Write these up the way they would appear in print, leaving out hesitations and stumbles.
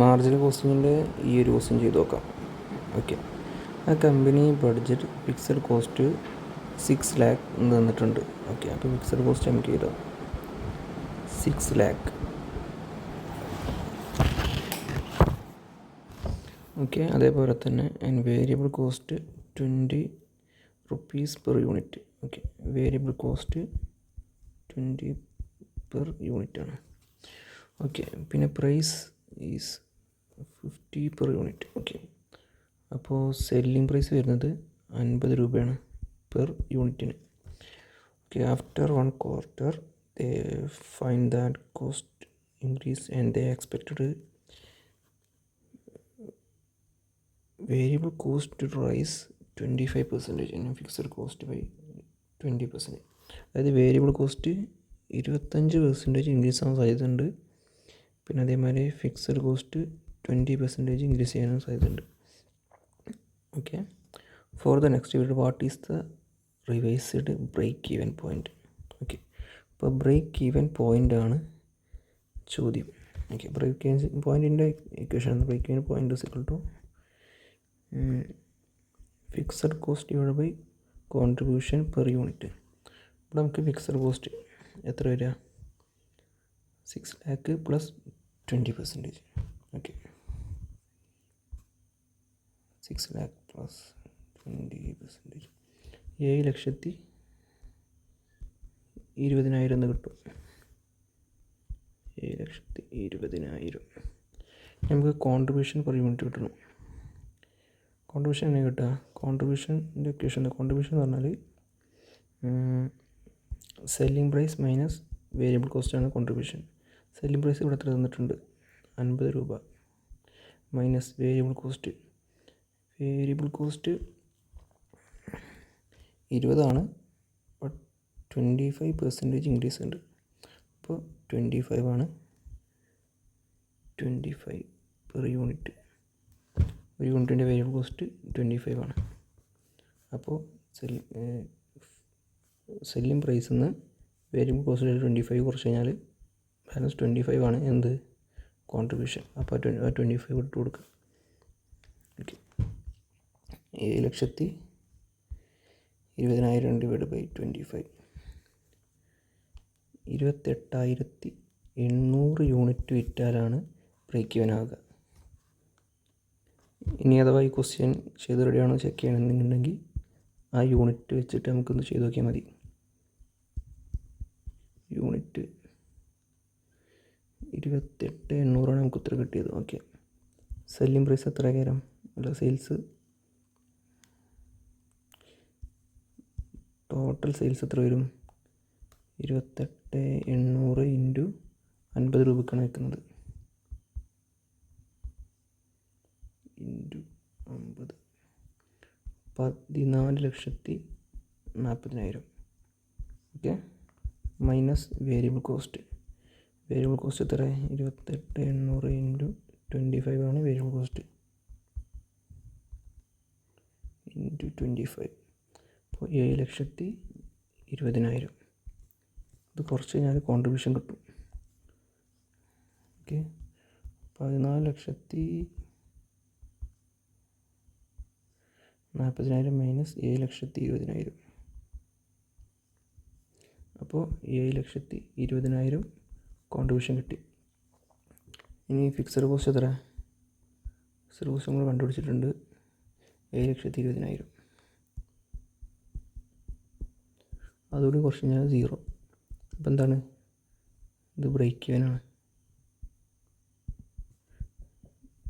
Marginal കോസ്റ്റിങ്ങിൻ്റെ ഈ ഒരു question ചെയ്ത് നോക്കാം. ഓക്കെ, ആ company budget fixed cost 6 lakh എന്ന് തന്നിട്ടുണ്ട്. ഓക്കെ, അപ്പോൾ ഫിക്സഡ് കോസ്റ്റ് നമുക്ക് എഴുതാം 6 lakh. ഓക്കെ, അതേപോലെ തന്നെ variable cost 20 rupees per unit. Okay, variable cost 20 per unit ആണ്. ഓക്കെ, പിന്നെ price is 50 per unit. Okay, അപ്പോൾ സെല്ലിംഗ് പ്രൈസ് വരുന്നത് 50 രൂപയാണ് പെർ യൂണിറ്റിന്. Okay, after 1 quarter they find that cost increase and they expected variable cost to rise 25% and fixed cost by 20%. അതായത് variable cost 25% increase ആവാൻ സാധ്യതയുണ്ട്. പിന്നെ അതേമാതിരി ഫിക്സഡ് കോസ്റ്റ് 20% ഇൻക്രീസ് ചെയ്യാനും സാധ്യതയുണ്ട്. Okay, for the next video what is the revised break even point. Okay, അപ്പോൾ break even point ആണ് ചോദ്യം. ഓക്കെ, ബ്രേക്ക് ഈവൻ പോയിൻറ്റിൻ്റെ equation break even point is equal to fixed cost divide by contribution per unit. അപ്പോൾ നമുക്ക് fixed cost എത്ര വരിക? 6 lakh plus 20%. Okay, 6 lakh plus 20%, 7,20,000 എന്ന് കിട്ടും. 7,20,000 നമുക്ക് കോൺട്രിബ്യൂഷൻ പെർ യൂണിറ്റ് കിട്ടണം. കോൺട്രിബ്യൂഷൻ എങ്ങനെ കിട്ടുക? കോൺട്രിബ്യൂഷൻ്റെ ഇക്വേഷൻ കോൺട്രിബ്യൂഷൻ എന്ന് പറഞ്ഞാൽ സെല്ലിംഗ് പ്രൈസ് മൈനസ് വേരിയബിൾ കോസ്റ്റാണ് കോൺട്രിബ്യൂഷൻ. സെല്ലിംഗ് പ്രൈസ് ഇവിടെ എത്ര തന്നിട്ടുണ്ട്? 50 രൂപ minus variable cost 20 but 25% increase ഉണ്ട്. അപ്പോൾ 25 ആണ്. 25 പെർ യൂണിറ്റ്. ഒരു യൂണിറ്റിൻ്റെ വേരിയബിൾ കോസ്റ്റ് 25 ആണ്. അപ്പോൾ സെല്ലിംഗ് പ്രൈസിൽ നിന്ന് വേരിയബിൾ കോസ്റ്റ് 25 കുറച്ച് കഴിഞ്ഞാൽ ബാലൻസ് 25 ആണ് എന്ത്? കോൺട്രിബ്യൂഷൻ. അപ്പോൾ 25 ഇട്ട് കൊടുക്കുക. ഓക്കെ, 7,20,000 ഡിവൈഡ് ബൈ 25, 28,800 യൂണിറ്റ് വിറ്റാലാണ് ബ്രേക്ക് ഈവൻ ആകുക. ഇനി അഥവാ ഈ ക്വസ്റ്റ്യൻ ചെയ്ത് റെഡിയാണോ ചെക്ക് ചെയ്യണമെന്നുണ്ടെങ്കിൽ ആ യൂണിറ്റ് വെച്ചിട്ട് നമുക്കൊന്ന് ചെയ്ത് നോക്കിയാൽ മതി. യൂണിറ്റ് 28,800 നമുക്ക് ഉത്തരം കിട്ടിയത്. ഓക്കെ, സെല്ലിംഗ് പ്രൈസ് എത്ര കയറാം? അല്ല, സെയിൽസ് ടോട്ടൽ സെയിൽസ് എത്ര വരും? 28,800 ഇൻറ്റു 50 രൂപയ്ക്കാണ് വെക്കുന്നത്. Into 50, 14,40,000. Okay, minus variable cost. Variable cost എത്ര? 28,800 ഇൻറ്റു 25 ആണ് വേരിയബിൾ കോസ്റ്റ് ഇൻറ്റു 25. അപ്പോൾ 7,20,000. ഇത് കുറച്ച് കഴിഞ്ഞാൽ കോൺട്രിബ്യൂഷൻ കിട്ടും. Okay, 14,40,000 minus 7,20,000. അപ്പോൾ 7,20,000 കോൺട്രിബ്യൂഷൻ കിട്ടി. ഇനി ഫിക്സഡ് കോസ്റ്റ് എത്ര? ഫിക്സഡ് കോസ്റ്റ് നമ്മൾ കണ്ടുപിടിച്ചിട്ടുണ്ട് 7,20,000. അതുകൂടി കുറച്ച് കഴിഞ്ഞാൽ 0. അപ്പോൾ എന്താണ്? ഇത് ബ്രേക്ക് ഈവനാണ്.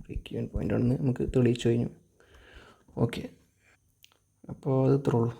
ബ്രേക്ക് ഈവൻ പോയിൻ്റ് ആണെന്ന് നമുക്ക് തെളിയിച്ചു കഴിഞ്ഞു. ഓക്കെ, അപ്പോൾ അത് ഇത്രേ ഉള്ളൂ.